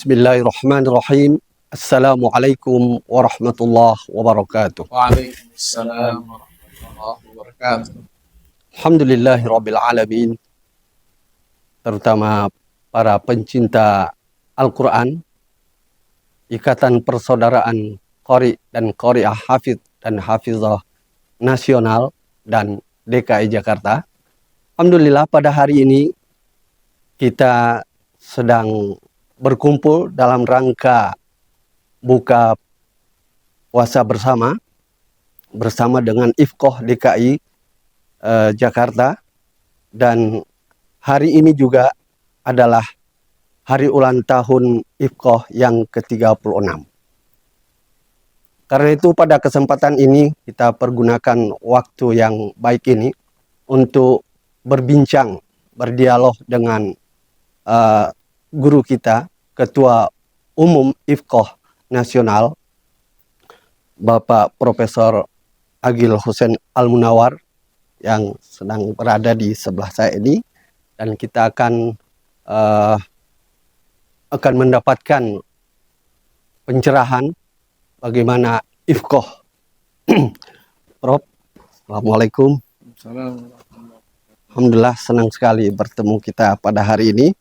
Bismillahirrahmanirrahim. Assalamualaikum warahmatullahi wabarakatuh. Waalaikumsalam warahmatullahi wabarakatuh. Alhamdulillahirabbil alamin. Terutama para pencinta Al-Quran, Ikatan Persaudaraan Qori dan Qoriah Hafidh dan Hafizah Nasional dan DKI Jakarta. Alhamdulillah pada hari ini kita sedang berkumpul dalam rangka buka puasa bersama dengan Ifqoh DKI Jakarta, dan hari ini juga adalah hari ulang tahun Ifqoh yang ke-36. Karena itu pada kesempatan ini kita pergunakan waktu yang baik ini untuk berbincang, berdialog dengan guru kita, Ketua Umum Ifqoh Nasional, Bapak Profesor Agil Hussein Al-Munawar, yang sedang berada di sebelah saya ini, dan kita akan mendapatkan pencerahan bagaimana Ifqoh. Prof, Assalamualaikum. Alhamdulillah, senang sekali bertemu kita pada hari ini.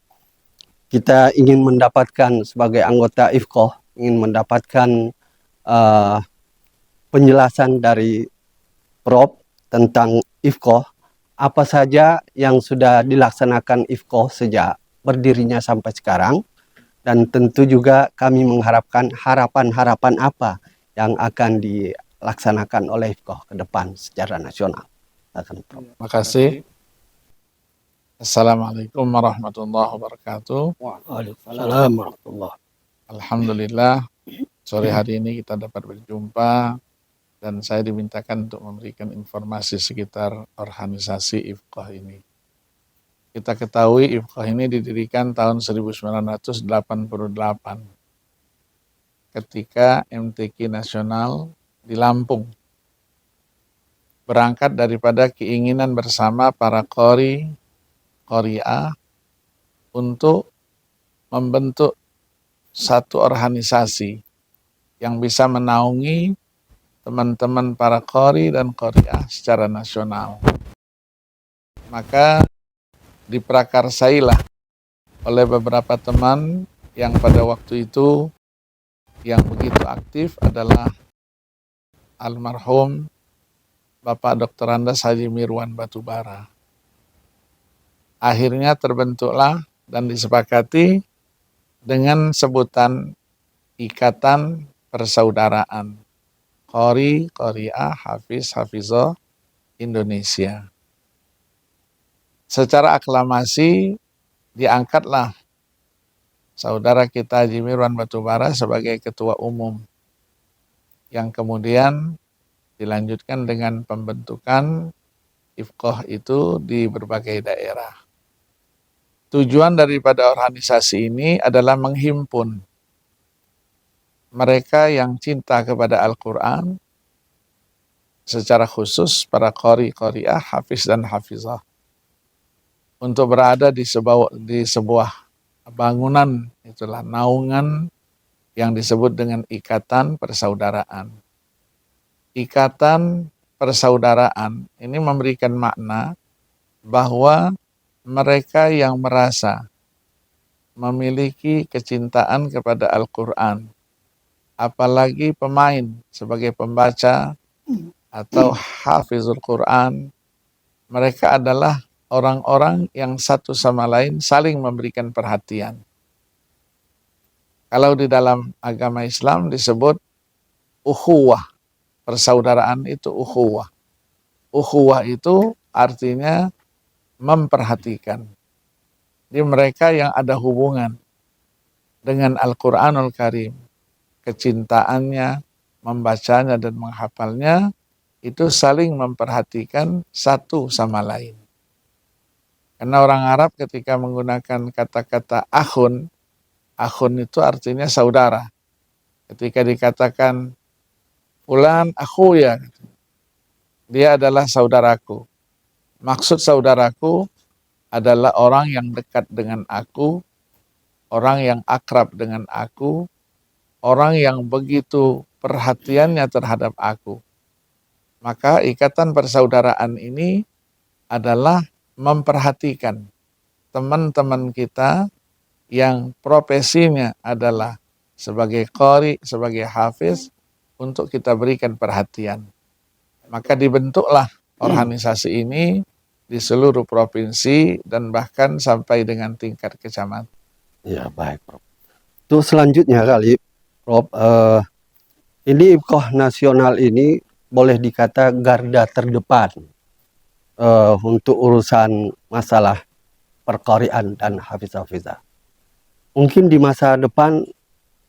Kita ingin mendapatkan sebagai anggota Ifqoh, ingin mendapatkan penjelasan dari Prof tentang Ifqoh, apa saja yang sudah dilaksanakan Ifqoh sejak berdirinya sampai sekarang, dan tentu juga kami mengharapkan harapan-harapan apa yang akan dilaksanakan oleh Ifqoh ke depan secara nasional. Terima kasih. Assalamualaikum warahmatullahi wabarakatuh. Waalaikumsalam warahmatullahi. Alhamdulillah, sore hari ini kita dapat berjumpa dan saya dimintakan untuk memberikan informasi sekitar organisasi Ifqoh ini. Kita ketahui Ifqoh ini didirikan tahun 1988 ketika MTQ nasional di Lampung. Berangkat daripada keinginan bersama para Qori'ah untuk membentuk satu organisasi yang bisa menaungi teman-teman para Qori dan Qori'ah secara nasional. Maka diprakarsailah oleh beberapa teman yang pada waktu itu yang begitu aktif adalah almarhum Bapak Dr. Andes Haji Mirwan Batubara. Akhirnya terbentuklah dan disepakati dengan sebutan Ikatan Persaudaraan Qori, Qori'ah, Hafiz, Hafizah Indonesia. Secara aklamasi diangkatlah saudara kita Haji Mirwan Batubara sebagai ketua umum, yang kemudian dilanjutkan dengan pembentukan Ifqoh itu di berbagai daerah. Tujuan daripada organisasi ini adalah menghimpun mereka yang cinta kepada Al-Quran, secara khusus para Qori, Qori'ah, Hafiz dan Hafizah, untuk berada di sebuah bangunan, itulah naungan yang disebut dengan Ikatan Persaudaraan. Ikatan Persaudaraan ini memberikan makna bahwa mereka yang merasa memiliki kecintaan kepada Al-Quran, apalagi pemain sebagai pembaca atau hafizul Quran, mereka adalah orang-orang yang satu sama lain saling memberikan perhatian. Kalau di dalam agama Islam disebut ukhuwah, persaudaraan itu ukhuwah. Ukhuwah itu artinya memperhatikan. Jadi mereka yang ada hubungan dengan Al-Quranul Karim, kecintaannya, membacanya dan menghafalnya, itu saling memperhatikan satu sama lain. Karena orang Arab ketika menggunakan kata-kata akhun, akhun itu artinya saudara. Ketika dikatakan fulan akhuya, dia adalah saudaraku. Maksud saudaraku adalah orang yang dekat dengan aku, orang yang akrab dengan aku, orang yang begitu perhatiannya terhadap aku. Maka ikatan persaudaraan ini adalah memperhatikan teman-teman kita yang profesinya adalah sebagai qari, sebagai hafiz, untuk kita berikan perhatian. Maka dibentuklah organisasi ini di seluruh provinsi dan bahkan sampai dengan tingkat kecamatan. Ya, baik, Prof. Terus selanjutnya kali, Prof, ini IFKOH nasional ini boleh dikata garda terdepan untuk urusan masalah perqarian dan hafiz-hafizah. Mungkin di masa depan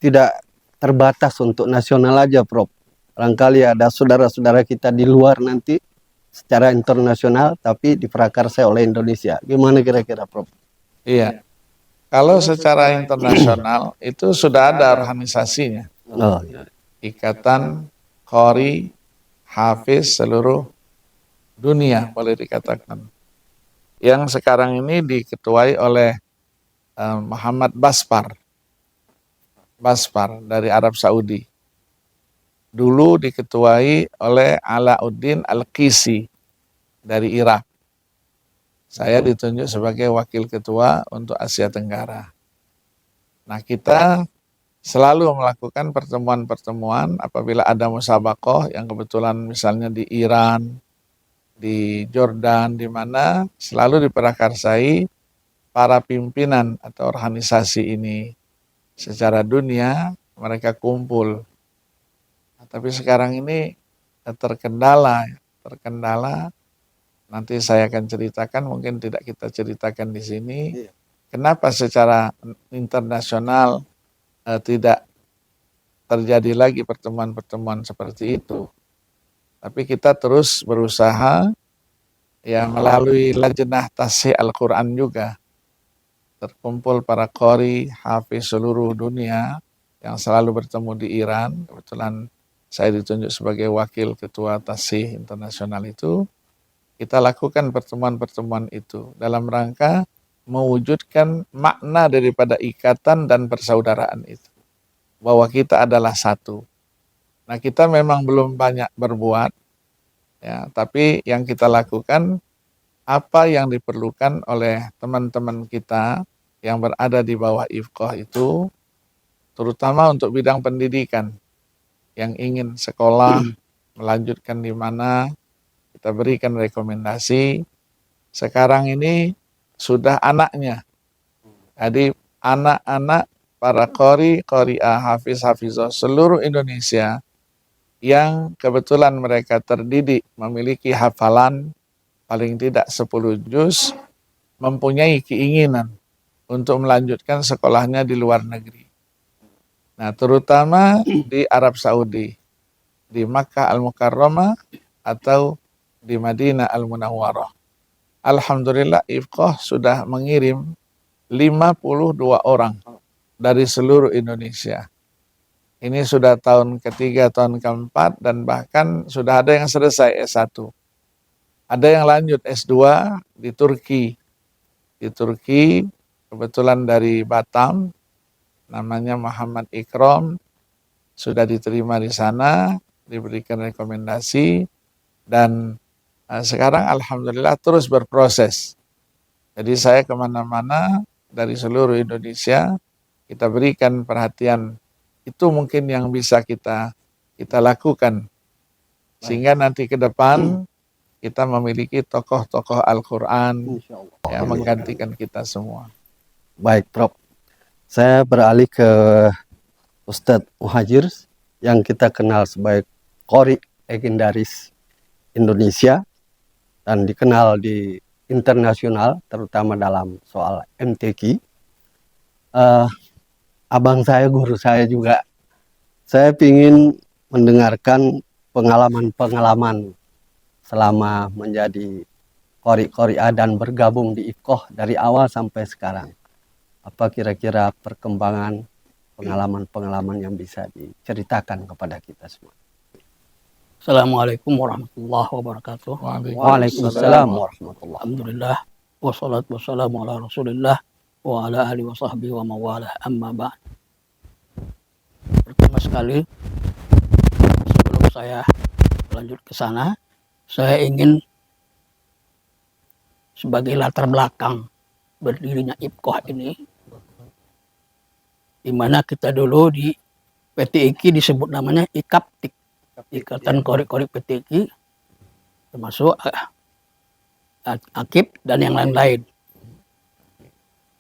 tidak terbatas untuk nasional aja, Prof. Barangkali ada saudara-saudara kita di luar nanti secara internasional tapi diprakarsai oleh Indonesia. Gimana kira-kira, Prof? Iya, kalau secara internasional itu sudah ada organisasinya. Oh, ya. Ikatan Qari Hafiz seluruh dunia boleh dikatakan. Yang sekarang ini diketuai oleh Muhammad Basfar dari Arab Saudi. Dulu diketuai oleh Alauddin Al-Qisi dari Irak. Saya ditunjuk sebagai wakil ketua untuk Asia Tenggara. Nah, kita selalu melakukan pertemuan-pertemuan apabila ada musabakoh yang kebetulan misalnya di Iran, di Jordan, di mana selalu diprakarsai para pimpinan atau organisasi ini secara dunia, mereka kumpul. Nah, tapi sekarang ini terkendala. Nanti saya akan ceritakan, mungkin tidak kita ceritakan di sini. Kenapa secara internasional tidak terjadi lagi pertemuan-pertemuan seperti itu. Tapi kita terus berusaha ya melalui Lajnah Tasih Al-Quran juga. Terkumpul para qari, hafiz seluruh dunia yang selalu bertemu di Iran. Kebetulan saya ditunjuk sebagai wakil ketua Tasih internasional itu. Kita lakukan pertemuan-pertemuan itu dalam rangka mewujudkan makna daripada ikatan dan persaudaraan itu. Bahwa kita adalah satu. Nah, kita memang belum banyak berbuat, ya, tapi yang kita lakukan, apa yang diperlukan oleh teman-teman kita yang berada di bawah IFKOH itu, terutama untuk bidang pendidikan, yang ingin sekolah, melanjutkan di mana, kita berikan rekomendasi. Sekarang ini sudah anaknya, jadi anak-anak para qari, qari'ah, hafiz, hafizah seluruh Indonesia yang kebetulan mereka terdidik memiliki hafalan paling tidak 10 juz, mempunyai keinginan untuk melanjutkan sekolahnya di luar negeri. Nah, terutama di Arab Saudi, di Makkah Al-Mukarramah atau di Madinah Al-Munawwarah. Alhamdulillah IFKOH sudah mengirim 52 orang dari seluruh Indonesia. Ini sudah tahun ketiga, tahun keempat, dan bahkan sudah ada yang selesai S1. Ada yang lanjut S2 di Turki. Di Turki, kebetulan dari Batam, namanya Muhammad Ikram, sudah diterima di sana, diberikan rekomendasi, dan sekarang Alhamdulillah terus berproses. Jadi saya kemana-mana dari seluruh Indonesia, kita berikan perhatian. Itu mungkin yang bisa kita lakukan. Sehingga nanti ke depan kita memiliki tokoh-tokoh Al-Quran yang menggantikan kita semua. Baik, Prof. Saya beralih ke Ustadz Muhajir yang kita kenal sebagai qari legendaris Indonesia dan dikenal di internasional, terutama dalam soal MTQ. Abang saya, guru saya juga. Saya ingin mendengarkan pengalaman-pengalaman selama menjadi qari-qari'ah dan bergabung di IFKOH dari awal sampai sekarang. Apa kira-kira perkembangan pengalaman-pengalaman yang bisa diceritakan kepada kita semua? Assalamualaikum warahmatullahi wabarakatuh. Waalaikumsalam warahmatullahi wabarakatuh. Alhamdulillah wassalatu wassalamu ala Rasulillah wa ala alihi wa sahbihi wa mawalah, amma ba'd. Pertama sekali, sebelum saya lanjut ke sana, saya ingin sebagai latar belakang berdirinya IPKOH ini, di mana kita dulu di PT IKI disebut namanya IKAPTIK, Ikatan Qori-Qori PT IKI, termasuk AKIP dan yang lain-lain.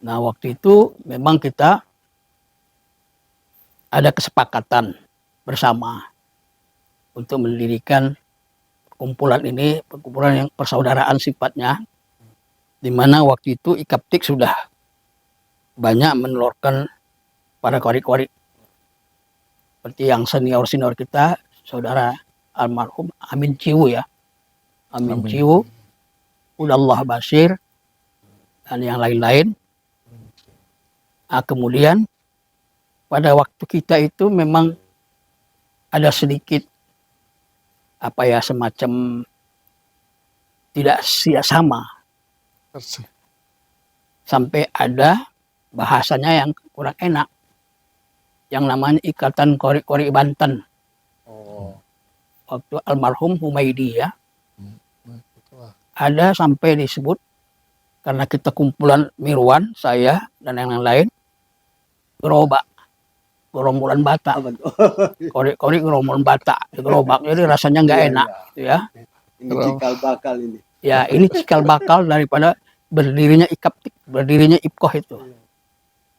Nah, waktu itu memang kita ada kesepakatan bersama untuk mendirikan kumpulan ini, perkumpulan yang persaudaraan sifatnya, di mana waktu itu IKAPTIK sudah banyak menelurkan para qori-qori seperti yang senior-senior kita, saudara almarhum Amin Ciwu ya, Amin Ciwu, Udallah Basir, dan yang lain-lain. Nah, kemudian pada waktu kita itu memang ada sedikit semacam tidak sama, sampai ada bahasanya yang kurang enak, yang namanya Ikatan Qori-Qori Banten. Waktu almarhum Humaydi ya, ada sampai disebut karena kita kumpulan Mirwan, saya dan yang lain, gerobak, gerombolan Batak, qori-qori gerombolan Batak, gerobak, jadi rasanya nggak enak, ya. Ini cikal bakal ini. Ya, ini cikal bakal daripada berdirinya IKAPTIK, berdirinya IPKOH itu.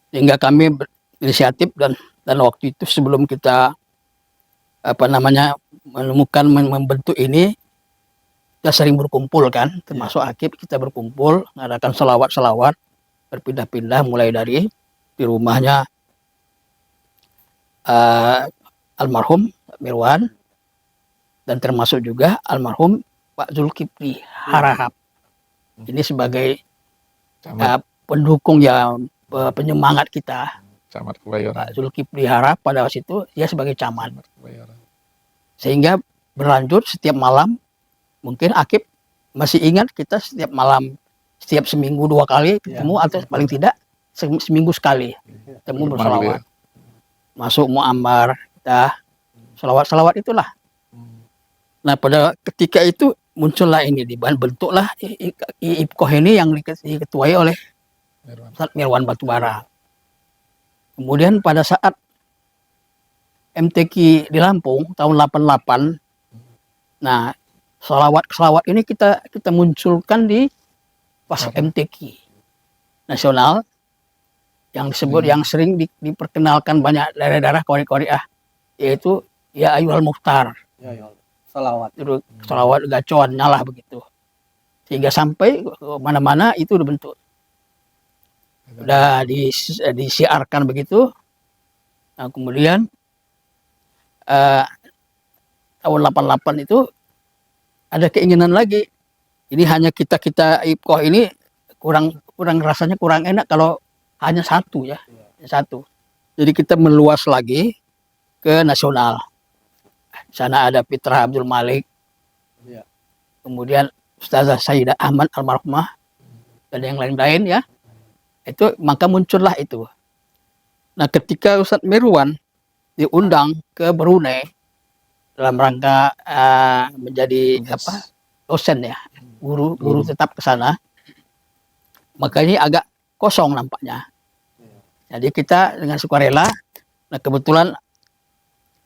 Sehingga kami berinisiatif dan waktu itu sebelum kita menemukan membentuk ini, kita sering berkumpul kan, termasuk AKIP kita berkumpul, mengadakan selawat-selawat berpindah-pindah mulai dari di rumahnya almarhum Mirwan dan termasuk juga almarhum Pak Zulkifli Harahap. Ini sebagai pendukung penyemangat kita. Camat Kebayoran. Pak Zulkifli Harahap pada waktu itu dia sebagai camat. Sehingga berlanjut setiap malam, mungkin Akib masih ingat kita setiap malam, setiap seminggu 2 kali ketemu atau paling tidak seminggu sekali ketemu berselawat. Masuk mu'amar, kita selawat-selawat itulah. Nah, pada ketika itu muncullah ini, bentuklah IPKOH ini yang diketuai oleh Ustaz Mirwan Batubara. Kemudian pada saat MTQ di Lampung tahun 88, nah selawat ini kita munculkan di pas MTQ nasional yang disebut yang sering diperkenalkan banyak daerah-daerah qori-qori yaitu ya Ayyuhal Mukhtar. Salawat. Itu salawat gacoan nyalah begitu. Sehingga sampai mana-mana itu dibentuk. Udah disiarkan begitu. Nah, kemudian tahun 88 itu ada keinginan lagi. Ini hanya kita IPKOH ini kurang rasanya kurang enak kalau hanya satu ya, satu. Jadi kita meluas lagi ke nasional. Di sana ada Fitrah Abdul Malik, kemudian Ustazah Sayyidah Ahmad almarhumah dan yang lain-lain ya. Itu maka muncullah itu. Nah, ketika Ustadz Mirwan diundang ke Brunei dalam rangka menjadi dosen ya, guru tetap ke sana, makanya agak kosong nampaknya. Jadi kita dengan sukarela, nah kebetulan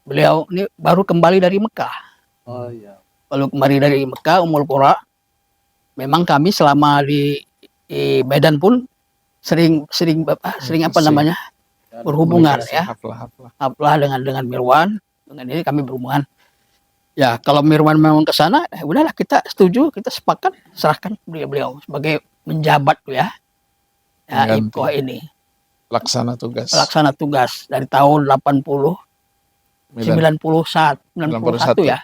beliau ini baru kembali dari Mekah. Baru kembali dari Mekah, Ummul Qura. Memang kami selama di Medan pun sering berhubungan ya. Haflah dengan Mirwan, dengan ini kami berhubungan. Ya, kalau Mirwan memang ke sana, udahlah kita setuju, kita sepakat serahkan beliau sebagai menjabat ya. Ya, IPKOH ini. Pelaksana tugas dari tahun 91 ya.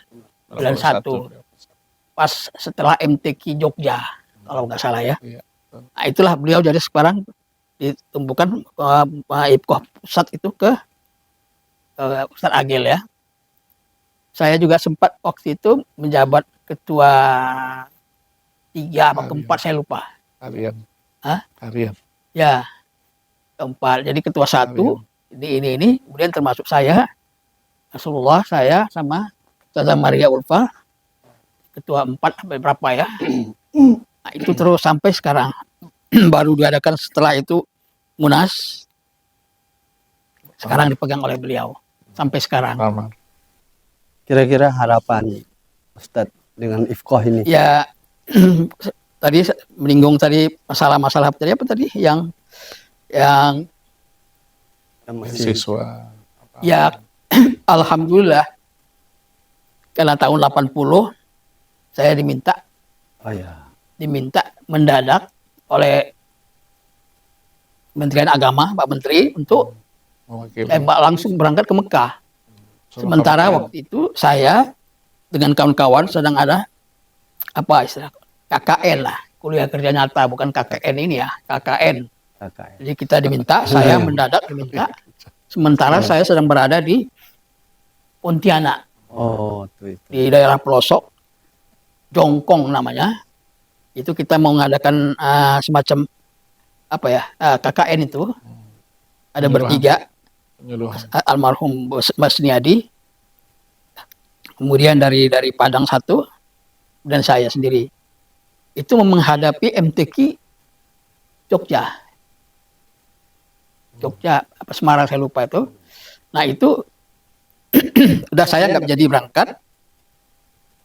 91. Pas setelah MTQ Jogja, kalau nggak salah ya. Nah, itulah beliau jadi sekarang ditumbuhkan IPKOH pusat itu ke Ustaz Agil ya. Saya juga sempat waktu itu menjabat ketua 3 apa keempat saya lupa. Harian. Hah? Harian. Ya. keempat. Jadi ketua satu di ini, kemudian termasuk saya, Rasulullah, saya sama Ustazah Maria Ulfa, ketua 4 sampai berapa ya. Nah, itu terus sampai sekarang. Baru diadakan setelah itu Munas. Sekarang dipegang oleh beliau sampai sekarang. Lama. Kira-kira harapan Ustadz dengan Ifkoh ini? Ya tadi menyinggung tadi masalah-masalah tadi apa tadi yang Yang masih Siswa. ya alhamdulillah karena tahun 80 saya diminta oh ya. mendadak oleh Kementerian Agama, Pak Menteri, untuk Mewakili. langsung berangkat ke Mekah. Sementara waktu itu saya dengan kawan-kawan sedang ada apa istilah KKN lah, kuliah kerja nyata, bukan KKN ini ya, KKN. Kakak. Jadi kita diminta, saya mendadak diminta. Sementara saya sedang berada di Pontianak, Oh, itu. di daerah pelosok, Jongkong namanya. Itu kita mau mengadakan semacam apa ya, KKN itu. Ada bertiga, Penyuluhan. almarhum Mas Niadi, kemudian dari Padang satu, dan saya sendiri. Itu menghadapi MTQ Jogja, apa Semarang saya lupa itu. Nah itu udah saya nggak jadi berangkat,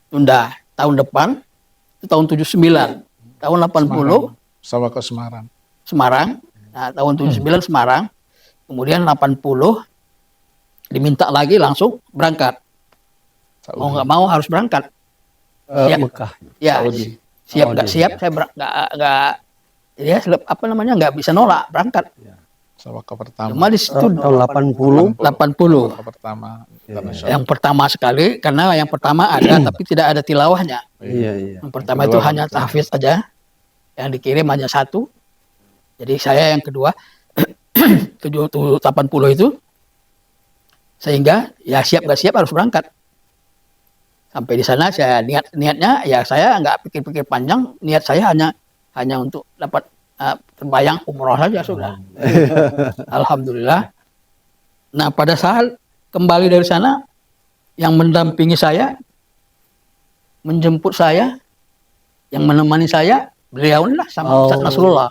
tunda tahun depan, itu tahun 79, tahun 80 Sama ke Semarang. Semarang, nah, tahun 79 Semarang, kemudian 80 diminta lagi langsung berangkat. Mau nggak mau harus berangkat. Siap. Mekah. Ya, Saudi. siap nggak Saudi, siap, ya. saya nggak ya apa namanya nggak bisa nolak berangkat. Sama ke pertama. Cuma di situ Tahun 80. 80. Ke pertama. internasional. Yang pertama sekali, karena yang pertama ada tapi tidak ada tilawahnya. Iya, iya. Yang pertama itu hanya tahfiz saja, yang dikirim hanya satu. Jadi saya yang kedua 80 itu, sehingga ya siap nggak siap harus berangkat. Sampai di sana saya niatnya ya saya nggak pikir-pikir panjang, niat saya hanya untuk dapat terbayang umroh saja sudah. Alhamdulillah. Nah pada saat kembali dari sana, yang mendampingi saya, menjemput saya, yang menemani saya, beliau lah sama Ustaz Nasrullah.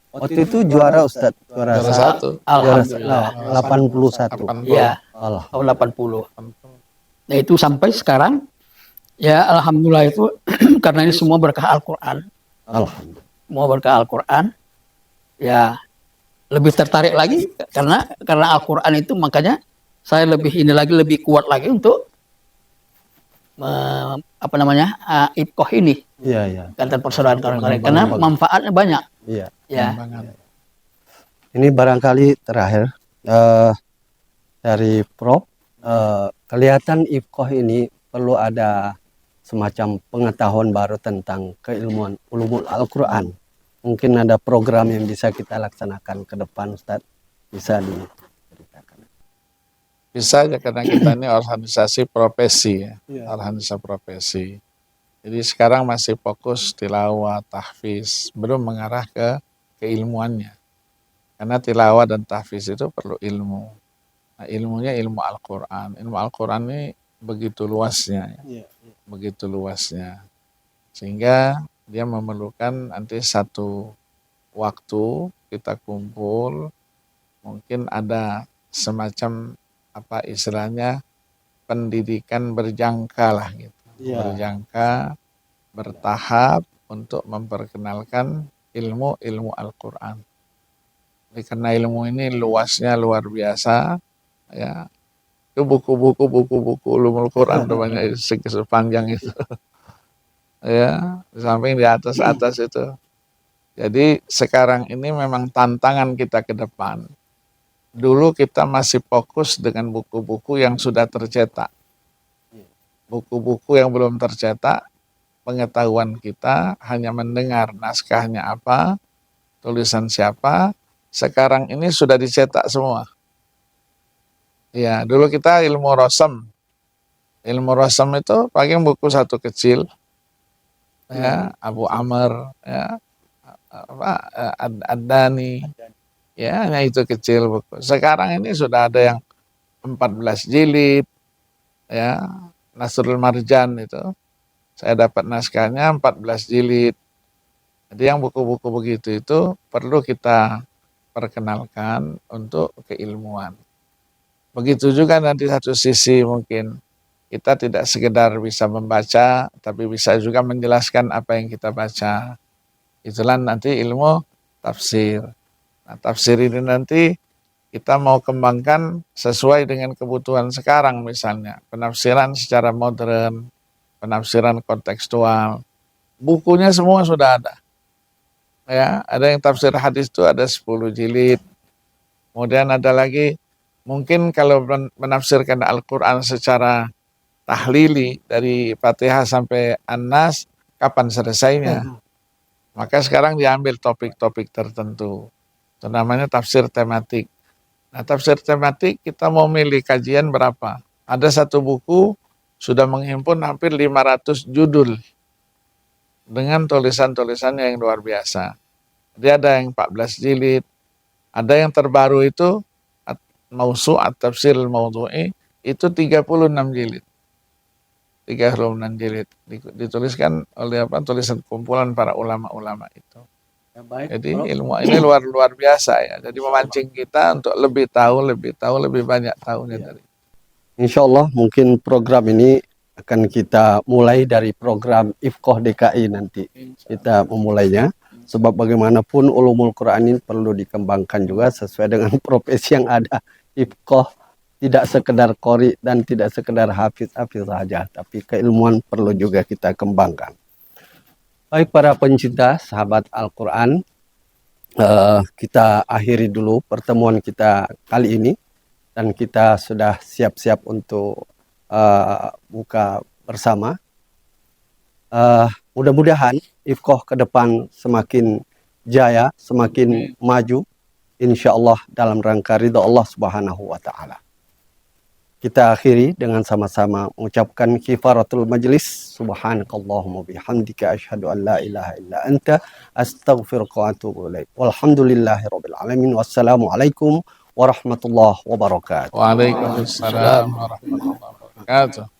Waktu itu juara Ustadz, juara Juara satu. satu. Alhamdulillah. 81. Iya, Allah. tahun 80. Nah itu sampai sekarang, ya alhamdulillah itu karena ini semua berkah Al-Quran. Alhamdulillah. Semua berkah Al-Quran. Ya lebih tertarik lagi karena Al-Quran itu, makanya saya lebih kuat lagi untuk Ifkoh ini, Iya, iya. Ikatan Persaudaraan Karya, karena manfaatnya banyak. Iya. Ya, Ini barangkali terakhir dari Prof. Kelihatan Ifkoh ini perlu ada semacam pengetahuan baru tentang keilmuan ulumul Al-Quran. Mungkin ada program yang bisa kita laksanakan ke depan, Ustadz. Bisa diceritakan. Bisa aja karena kita ini organisasi profesi ya. Iya. Organisasi profesi. Jadi sekarang masih fokus tilawah, tahfiz, belum mengarah ke keilmuannya. Karena tilawah dan tahfiz itu perlu ilmu. Nah, ilmunya ilmu Al-Quran. Ilmu Al-Quran ini begitu luasnya. Ya. Begitu luasnya. Sehingga dia memerlukan nanti satu waktu kita kumpul, mungkin ada semacam apa istilahnya pendidikan berjangka lah gitu. Iya. Berjangka, bertahap untuk memperkenalkan ilmu Al-Quran. Karena ilmu ini luasnya luar biasa, ya. Itu buku-buku ulumul Quran banyak sepanjang itu. Ya, di samping di atas itu. Jadi sekarang ini memang tantangan kita ke depan. Dulu kita masih fokus dengan buku-buku yang sudah tercetak. Buku-buku yang belum tercetak, pengetahuan kita hanya mendengar naskahnya apa, tulisan siapa. Sekarang ini sudah dicetak semua. Ya, dulu kita ilmu rosam. Ilmu rosam itu paling buku satu kecil. Ya, Abu Amr, ya, Ad-Dani. Ya, hanya itu kecil buku. Sekarang ini sudah ada yang 14 jilid, ya, Nasrul Marjan itu. Saya dapat naskahnya 14 jilid. Jadi yang buku-buku begitu itu perlu kita perkenalkan untuk keilmuan. Begitu juga nanti satu sisi mungkin kita tidak sekedar bisa membaca, tapi bisa juga menjelaskan apa yang kita baca. Itulah nanti ilmu tafsir. Nah, tafsir ini nanti kita mau kembangkan sesuai dengan kebutuhan sekarang misalnya. Penafsiran secara modern, penafsiran kontekstual. Bukunya semua sudah ada. Ya, ada yang tafsir hadis itu ada 10 jilid. Kemudian ada lagi, mungkin kalau menafsirkan Al-Quran secara tahlili dari Fatihah sampai An-Nas, kapan selesainya? Maka sekarang diambil topik-topik tertentu. Itu namanya tafsir tematik. Nah, tafsir tematik kita mau milih kajian berapa? Ada satu buku sudah menghimpun hampir 500 judul dengan tulisan-tulisannya yang luar biasa. Dia ada yang 14 jilid, ada yang terbaru itu Mausu'at Tafsir Al-Maudhu'i itu 36 jilid. 36 jilid dituliskan oleh tulisan kumpulan para ulama-ulama itu. Ya, baik. Jadi ilmu ini luar biasa ya. Jadi memancing kita untuk lebih tahu, lebih banyak tahunya dari. Insya Allah mungkin program ini akan kita mulai dari program Ifqoh DKI nanti. Kita memulainya. Sebab bagaimanapun ulumul Quran ini perlu dikembangkan juga sesuai dengan profesi yang ada. Ifqoh tidak sekedar qori dan tidak sekedar hafiz saja. Tapi keilmuan perlu juga kita kembangkan. Baik para pencinta sahabat Al-Quran, kita akhiri dulu pertemuan kita kali ini. Dan kita sudah siap-siap untuk buka bersama. Mudah-mudahan Ifqoh ke depan semakin jaya, semakin maju. Insya Allah dalam rangka ridha Allah Subhanahu wa Ta'ala. Kita akhiri dengan sama-sama mengucapkan kifaratul majlis. Subhanakallahumma bihamdika asyhadu an la ilaha illa anta astaghfiruka wa atubu ilaik. Walhamdulillahirabbil alamin. Wassalamualaikum warahmatullahi wabarakatuh. Waalaikumsalam warahmatullahi wabarakatuh.